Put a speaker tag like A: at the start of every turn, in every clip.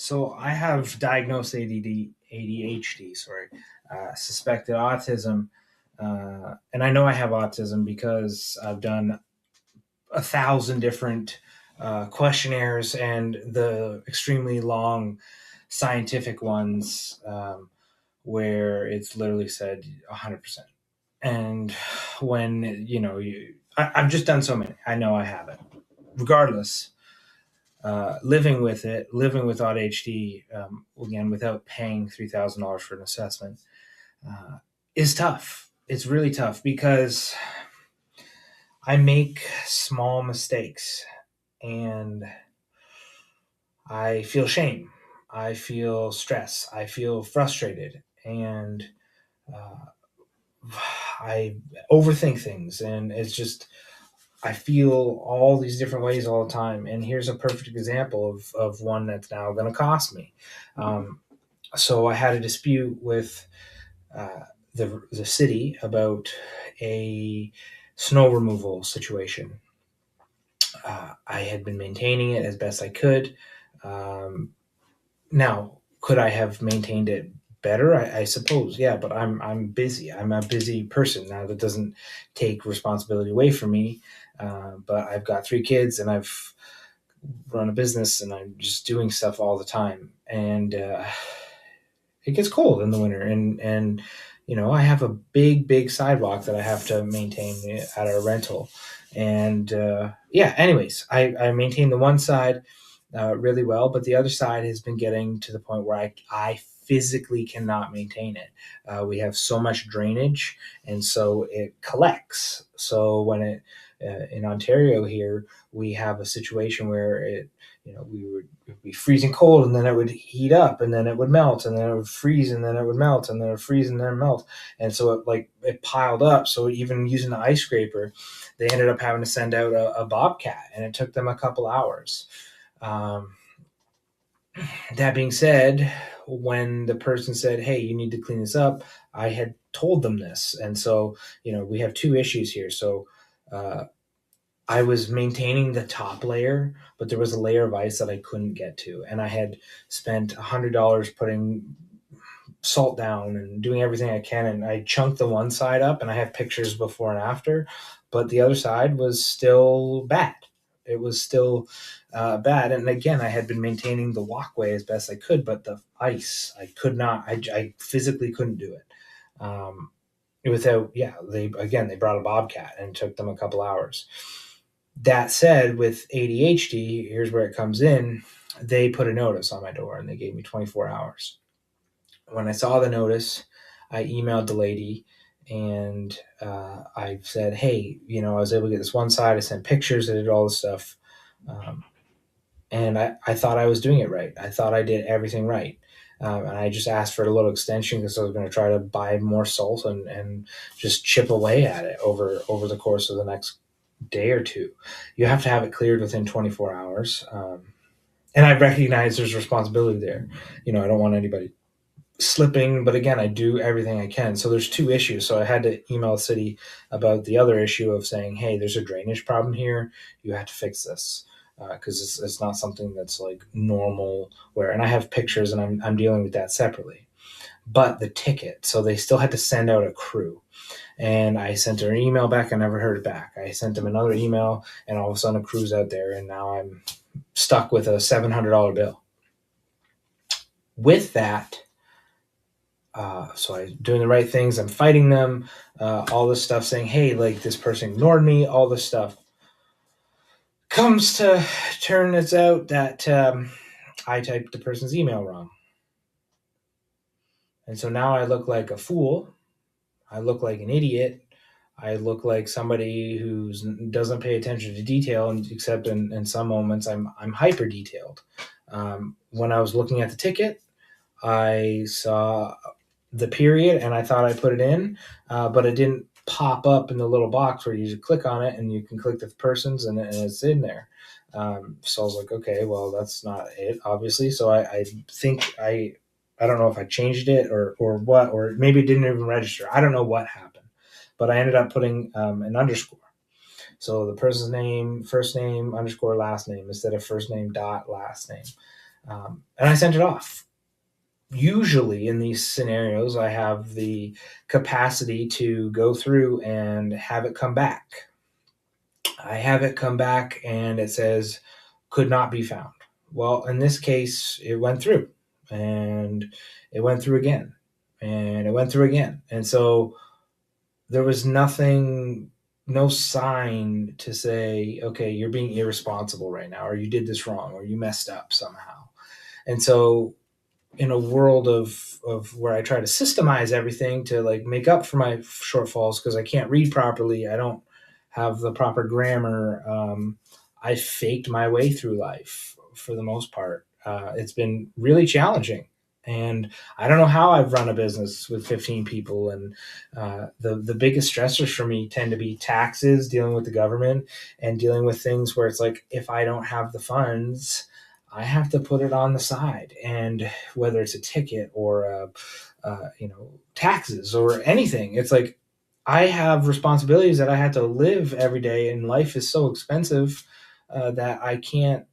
A: So I have diagnosed ADHD, suspected autism, and I know I have autism because I've done 1,000 different questionnaires and the extremely long scientific ones where it's literally said 100%. And when I've just done so many, I know I have it. Regardless, living with ADHD, again, without paying $3,000 for an assessment, is tough. It's really tough because I make small mistakes and I feel shame. I feel stress. I feel frustrated. And uh, I overthink things. And it's just, I feel all these different ways all the time. And here's a perfect example of one that's now going to cost me. Um, so I had a dispute with the city about a snow removal situation. I had been maintaining it as best I could. Um, Now, could I have maintained it better? I suppose, yeah. But I'm busy. I'm a busy person now. That doesn't take responsibility away from me. But I've got 3 kids, and I've run a business, and I'm just doing stuff all the time. And it gets cold in the winter, and I have a big sidewalk that I have to maintain at our rental. And yeah, anyways, I maintain the one side really well, but the other side has been getting to the point where I physically cannot maintain it. We have so much drainage, and so it collects. So when it in Ontario here, we have a situation where it would be freezing cold, and then it would heat up, and then it would melt, and then it would freeze, and then it would melt, and then it would freeze, and then melt. And so it piled up. So even using the ice scraper, they ended up having to send out a bobcat, and it took them a couple hours. Um, that being said, when the person said, "Hey, you need to clean this up," I had told them this, and so we have two issues here. So uh, I was maintaining the top layer, but there was a layer of ice that I couldn't get to, and I had spent $100 putting salt down and doing everything I can, and I chunked the one side up, and I have pictures before and after, but the other side was still bad. It was still bad, and again, I had been maintaining the walkway as best I could, but the ice, I could not. I physically couldn't do it. Without, yeah, they brought a bobcat, and it took them a couple hours. That said, with ADHD, here's where it comes in. They put a notice on my door, and they gave me 24 hours. When I saw the notice, I emailed the lady, and I said, "Hey, I was able to get this one side. I sent pictures. I did all this stuff, um, and I thought I was doing it right. I thought I did everything right." And I just asked for a little extension because I was going to try to buy more salt and just chip away at it over the course of the next day or two. You have to have it cleared within 24 hours. And I recognize there's responsibility there. I don't want anybody slipping, but again, I do everything I can. So there's two issues. So I had to email the city about the other issue of saying, "Hey, there's a drainage problem here. You have to fix this." Because it's not something that's like normal where, and I have pictures, and I'm dealing with that separately. But the ticket, so they still had to send out a crew, and I sent her an email back. I never heard it back. I sent them another email, and all of a sudden a crew's out there, and now I'm stuck with a $700 bill. With that, so I'm doing the right things. I'm fighting them. All this stuff saying, "Hey, like this person ignored me." All this stuff comes to turn it out that I typed the person's email wrong, and so now I look like a fool. I look like an idiot. I look like somebody who doesn't pay attention to detail, and except in some moments I'm hyper detailed. When I was looking at the ticket, I saw the period, and I thought I put it in, but it didn't pop up in the little box where you just click on it and you can click the persons, and it's in there. So I was like, okay, well, that's not it, obviously. So I think I don't know if I changed it or what, or maybe it didn't even register. I don't know what happened, but I ended up putting an underscore. So the person's name, first name, underscore, last name, instead of first name dot last name. And I sent it off. Usually in these scenarios, I have the capacity to go through and have it come back. I have it come back and it says could not be found. Well, in this case, it went through and it went through again and it went through again. And so there was nothing, no sign to say, okay, you're being irresponsible right now, or you did this wrong, or you messed up somehow. And so in a world of where I try to systemize everything to like make up for my shortfalls because I can't read properly, I don't have the proper grammar. I faked my way through life for the most part. It's been really challenging, and I don't know how I've run a business with 15 people. And the biggest stressors for me tend to be taxes, dealing with the government, and dealing with things where it's like if I don't have the funds, I have to put it on the side, and whether it's a ticket or taxes or anything, it's like I have responsibilities that I have to live every day, and life is so expensive that I can't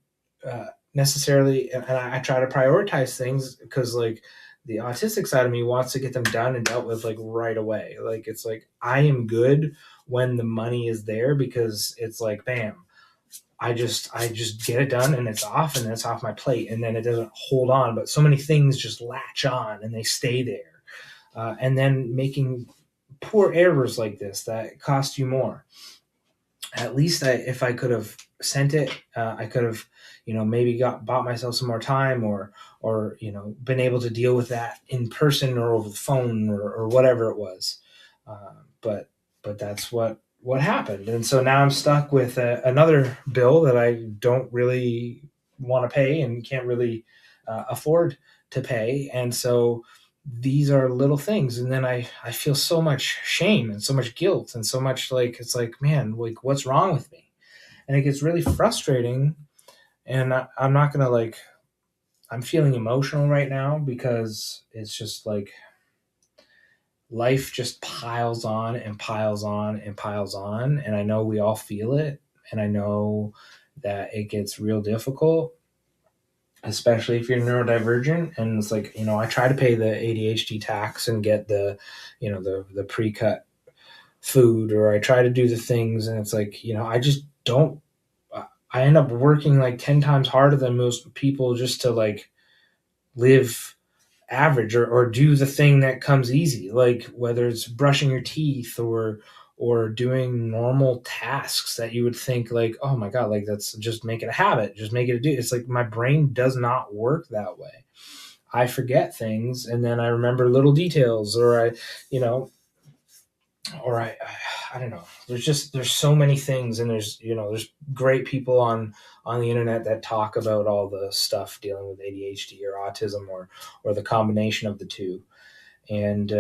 A: necessarily. And I try to prioritize things because like the autistic side of me wants to get them done and dealt with like right away. Like it's like I am good when the money is there because it's like bam, I just get it done and it's off my plate, and then it doesn't hold on. But so many things just latch on and they stay there, and then making poor errors like this that cost you more. At least if I could have sent it, I could have, maybe bought myself some more time, or been able to deal with that in person or over the phone or whatever it was. But that's what happened, and so now I'm stuck with another bill that I don't really want to pay and can't really afford to pay, and so these are little things, and then I feel so much shame and so much guilt and so much like it's like man, like what's wrong with me, and it gets really frustrating, and I'm not gonna like I'm feeling emotional right now because it's just like life just piles on and piles on and piles on, and I know we all feel it, and I know that it gets real difficult, especially if you're neurodivergent. And it's like I try to pay the ADHD tax and get the the pre-cut food, or I try to do the things, and it's like I just don't. I end up working like 10 times harder than most people just to like live average, or do the thing that comes easy, like whether it's brushing your teeth or doing normal tasks that you would think like, oh my god, like that's just make it a habit, just make it a do. It's like my brain does not work that way. I forget things and then I remember little details, or you know I don't know. There's so many things, and there's great people on the internet that talk about all the stuff dealing with ADHD or autism, or the combination of the two. And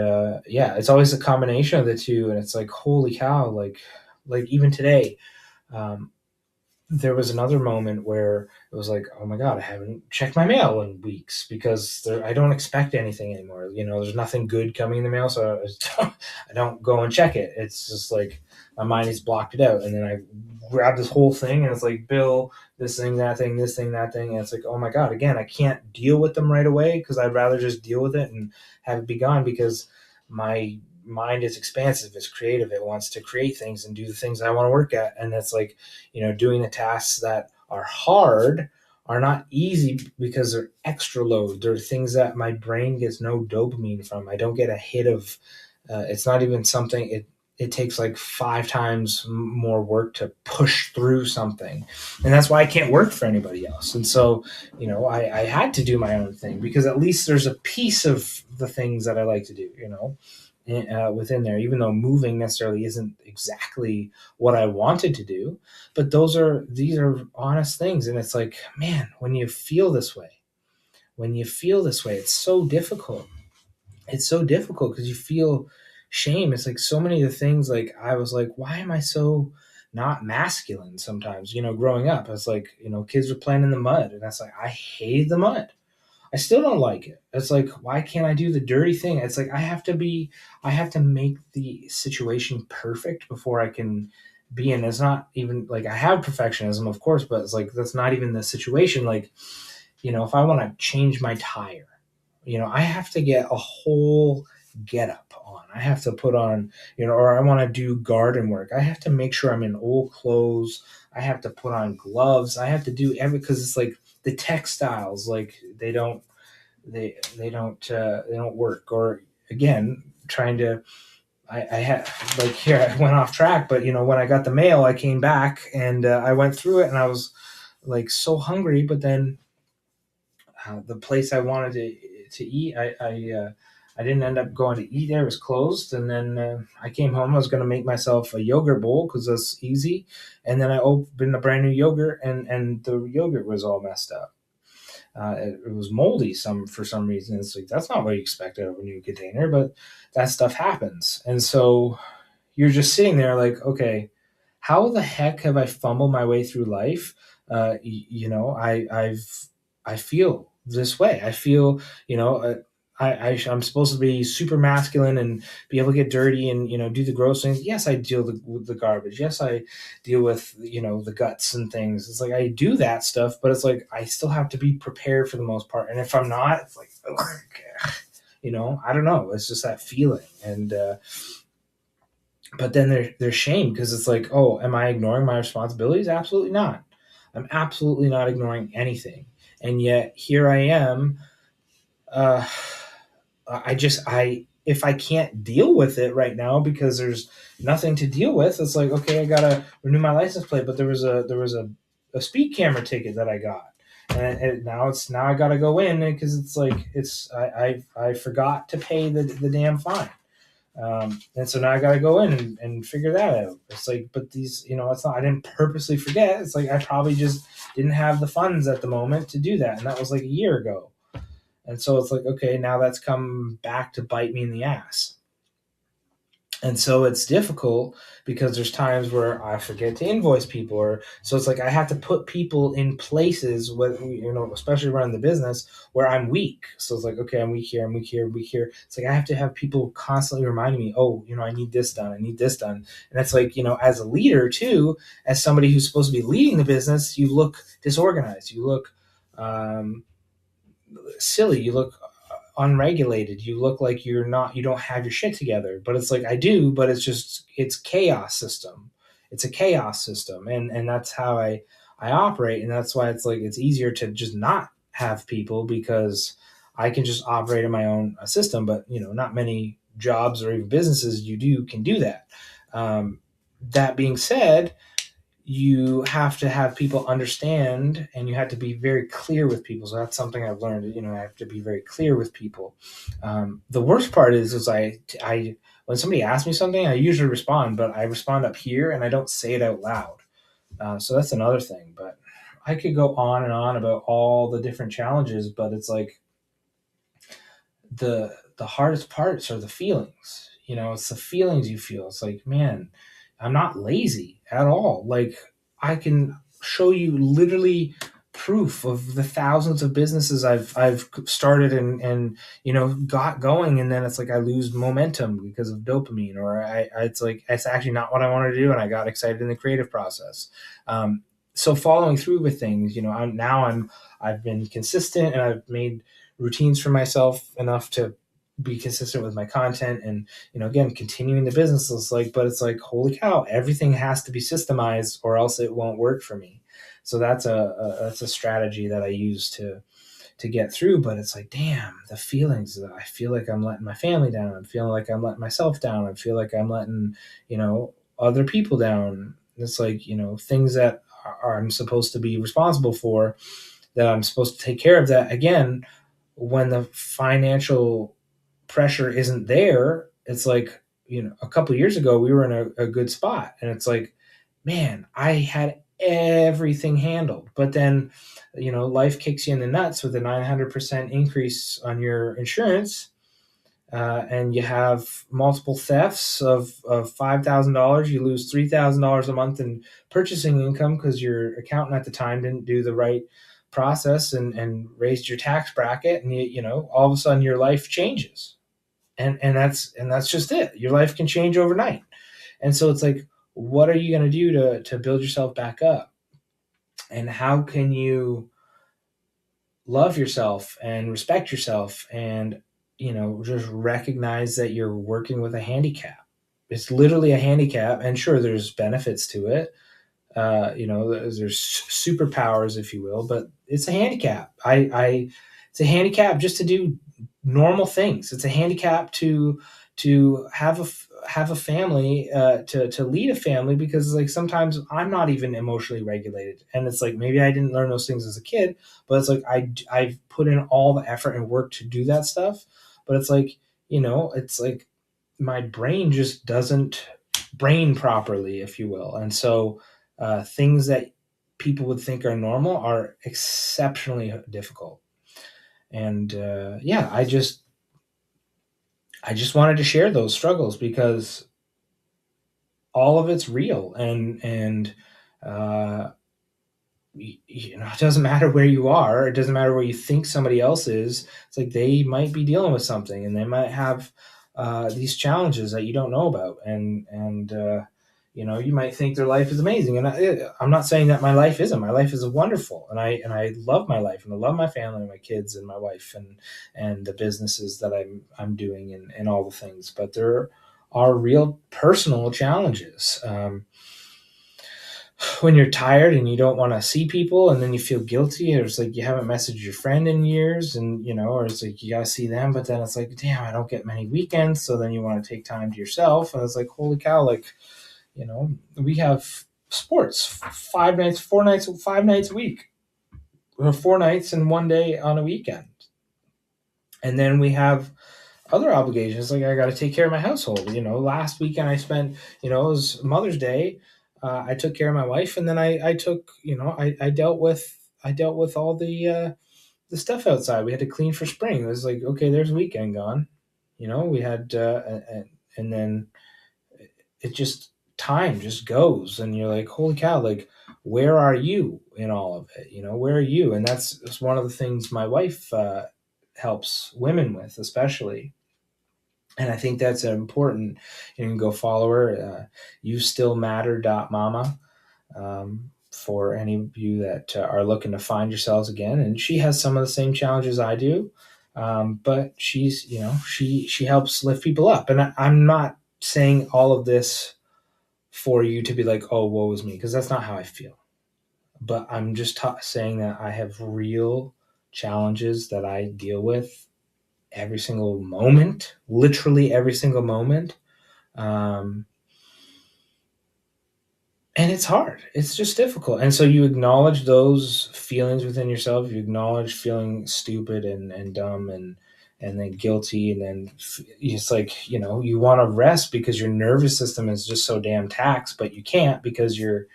A: yeah, it's always a combination of the two, and it's like holy cow, like even today, um, there was another moment where it was like, oh my god, I haven't checked my mail in weeks because I don't expect anything anymore. There's nothing good coming in the mail, so I don't go and check it. It's just like my mind has blocked it out, and then I grab this whole thing, and it's like bill, this thing, that thing, this thing, that thing, and it's like, oh my god, again, I can't deal with them right away because I'd rather just deal with it and have it be gone because my mind is expansive, it's creative, it wants to create things and do the things I want to work at. And that's like doing the tasks that are hard are not easy because they're extra load. They're things that my brain gets no dopamine from. I don't get a hit of it's not even something it takes like 5 times more work to push through something, and that's why I can't work for anybody else. And so I had to do my own thing because at least there's a piece of the things that I like to do within there, even though moving necessarily isn't exactly what I wanted to do. But these are honest things. And it's like, man, when you feel this way, it's so difficult. It's so difficult because you feel shame. It's like so many of the things, like I was like, why am I so not masculine sometimes? Growing up, I was like, kids were playing in the mud. And that's like, I hate the mud. I still don't like it. It's like, why can't I do the dirty thing? It's like I have to make the situation perfect before I can be in. It's not even like I have perfectionism, of course, but it's like that's not even the situation. Like if I want to change my tire, I have to get a whole get up on. I have to put on, or I want to do garden work. I have to make sure I'm in old clothes. I have to put on gloves. I have to do because it's like the textiles, like they don't work. Or again, trying to, I had, like, here I went off track, but when I got the mail, I came back and I went through it and I was like so hungry, but then the place I wanted to eat, I didn't end up going to eat there. It was closed, and then I came home. I was going to make myself a yogurt bowl because that's easy, and then I opened a brand new yogurt, and the yogurt was all messed up. It was moldy for some reason. It's like that's not what you expect out of a new container, but that stuff happens, and so you're just sitting there like, okay, how the heck have I fumbled my way through life? I feel this way. I feel, I'm supposed to be super masculine and be able to get dirty and, do the gross things. Yes, I deal with the garbage. Yes, I deal with, the guts and things. It's like I do that stuff, but it's like I still have to be prepared for the most part. And if I'm not, it's like, I don't know. It's just that feeling. And, but then there's shame because it's like, oh, am I ignoring my responsibilities? Absolutely not. I'm absolutely not ignoring anything. And yet here I am. Uh, if I can't deal with it right now because there's nothing to deal with, it's like, okay, I gotta renew my license plate. But there was a speed camera ticket that I got, and now I gotta go in because it's like I forgot to pay the damn fine. And so now I got to go in and figure that out. It's like, but these, it's not, I didn't purposely forget. It's like, I probably just didn't have the funds at the moment to do that. And that was like a year ago. And so it's like, okay, now that's come back to bite me in the ass. And so it's difficult because there's times where I forget to invoice people, or so it's like I have to put people in places where, especially around the business, where I'm weak. So it's like, okay, I'm weak here, I'm weak here, I'm weak here. It's like I have to have people constantly reminding me, oh, I need this done, I need this done. And it's like, as a leader too, as somebody who's supposed to be leading the business, you look disorganized, you look silly, you look unregulated, you look like you don't have your shit together. But it's like I do, but it's chaos system. It's a chaos system, and that's how I operate. And that's why it's like it's easier to just not have people because I can just operate in my own system. But not many jobs or even businesses can do that. That being said, you have to have people understand, and you have to be very clear with people. So that's something I've learned. I have to be very clear with people. The worst part is I when somebody asks me something, I usually respond, but I respond up here and I don't say it out loud. So that's another thing. But I could go on and on about all the different challenges, but it's like the hardest parts are the feelings. It's the feelings you feel. It's like, man, I'm not lazy at all. Like I can show you literally proof of the thousands of businesses I've started and got going, and then it's like I lose momentum because of dopamine, or it's like it's actually not what I wanted to do, and I got excited in the creative process. So following through with things, I've been consistent, and I've made routines for myself enough to be consistent with my content, and again, continuing the business is like, but it's like, holy cow, everything has to be systemized or else it won't work for me. So that's a strategy that I use to get through. But it's like, damn, the feelings that I feel like I'm letting my family down, I'm feeling like I'm letting myself down, I feel like I'm letting other people down. It's like things that I'm supposed to be responsible for, that I'm supposed to take care of, that again, when the financial pressure isn't there, it's like, a couple of years ago we were in a good spot, and it's like, man, I had everything handled. But then, life kicks you in the nuts with a 900% increase on your insurance, and you have multiple thefts of $5,000. You lose $3,000 a month in purchasing income because your accountant at the time didn't do the right process and raised your tax bracket, and all of a sudden your life changes, and that's just it. Your life can change overnight. And so it's like, what are you going to do to build yourself back up, and how can you love yourself and respect yourself, and just recognize that you're working with a handicap. It's literally a handicap, and sure, there's benefits to it. There's superpowers, if you will, but it's a handicap. It's a handicap just to do normal things. It's a handicap to have a family, to lead a family, because like sometimes I'm not even emotionally regulated, and it's like maybe I didn't learn those things as a kid, but it's like I've put in all the effort and work to do that stuff, but it's like it's like my brain just doesn't brain properly, if you will, and so things that people would think are normal are exceptionally difficult. And yeah, I just wanted to share those struggles because all of it's real, and uh, it doesn't matter where you are. It doesn't matter where you think somebody else is. It's like they might be dealing with something, and they might have these challenges that you don't know about, and you might think their life is amazing. And I'm not saying that my life isn't. My life is wonderful, and I love my life, and I love my family, and my kids, and my wife, and the businesses that I'm doing, and all the things. But there are real personal challenges. When you're tired and you don't want to see people, and then you feel guilty, or it's like you haven't messaged your friend in years, and or it's like you got to see them, but then it's like, damn, I don't get many weekends, so then you want to take time to yourself, and it's like, holy cow, like we have sports 5 nights, 4 nights, 5 nights a week, or 4 nights and one day on a weekend, and then we have other obligations, like I got to take care of my household. Last weekend I spent, it was Mother's Day. I took care of my wife, and then I took, I dealt with all the stuff outside. We had to clean for spring. It was like, okay, there's a weekend gone. We had, and then it just, time just goes, and you're like, holy cow, like, where are you in all of it? Where are you? And that's one of the things my wife helps women with, especially. And I think that's important. You can go follow her, youstillmatter.mama, for any of you that are looking to find yourselves again. And she has some of the same challenges I do, but she helps lift people up. And I'm not saying all of this for you to be like, oh, woe is me, because that's not how I feel. But I'm just saying that I have real challenges that I deal with every single moment, literally every single moment. Um, and it's hard. It's just difficult. And so you acknowledge those feelings within yourself. You acknowledge feeling stupid and dumb and then guilty. And then it's like, you want to rest because your nervous system is just so damn taxed, but you can't because you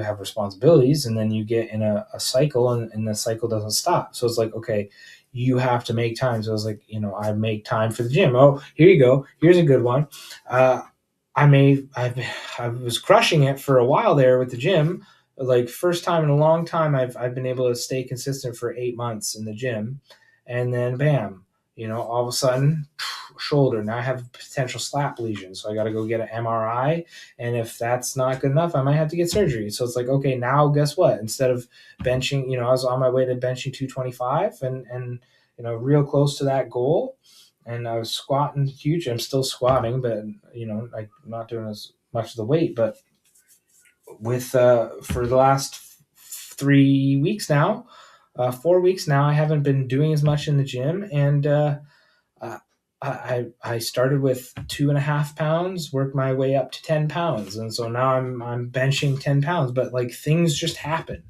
A: have responsibilities, and then you get in a cycle, and the cycle doesn't stop. So it's like, okay, you have to make time. So I was like, I make time for the gym. Oh, here you go. Here's a good one. I was crushing it for a while there with the gym. Like, first time in a long time, I've been able to stay consistent for 8 months in the gym, and then bam, all of a sudden, shoulder. Now I have a potential slap lesion, so I got to go get an MRI. And if that's not good enough, I might have to get surgery. So it's like, okay, now guess what? Instead of benching, I was on my way to benching 225, and real close to that goal. And I was squatting huge. I'm still squatting, but I'm not doing as much of the weight. But with for the last 3 weeks now, 4 weeks now, I haven't been doing as much in the gym, and uh, I started with 2.5 pounds, worked my way up to 10 pounds, and so now I'm benching 10 pounds. But like, things just happen,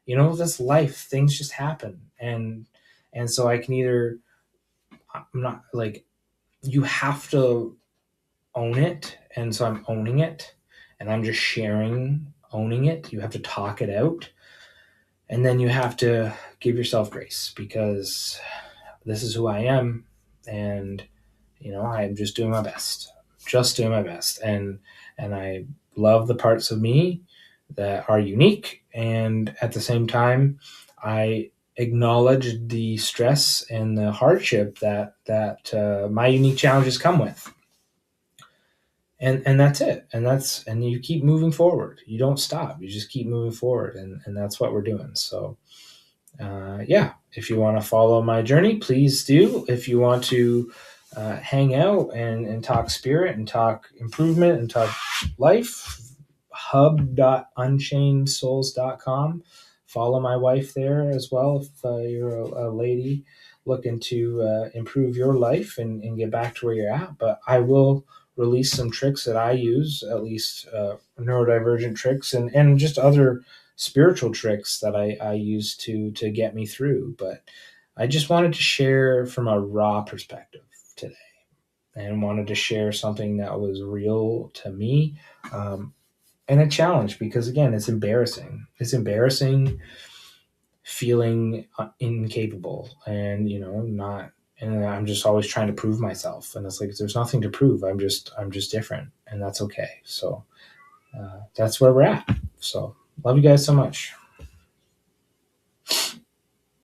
A: that's life. Things just happen, and so I can either, I'm not like, you have to own it, and so I'm owning it, and I'm just sharing owning it. You have to talk it out, and then you have to give yourself grace, because this is who I am, and I'm just doing my best, and I love the parts of me that are unique, and at the same time I acknowledge the stress and the hardship that my unique challenges come with. And that's it. And you keep moving forward. You don't stop. You just keep moving forward, and that's what we're doing. So yeah, if you want to follow my journey, please do. If you want to hang out and talk spirit and talk improvement and talk life, hub.unchainedsouls.com. Follow my wife there as well if you're a lady looking to improve your life and get back to where you're at. But I will release some tricks that I use, at least neurodivergent tricks and just other spiritual tricks that I use to get me through. But I just wanted to share from a raw perspective today and wanted to share something that was real to me. And a challenge because again it's embarrassing feeling incapable and not, and I'm just always trying to prove myself, and it's like there's nothing to prove. I'm just different, and that's okay. So that's where we're at. So love you guys so much.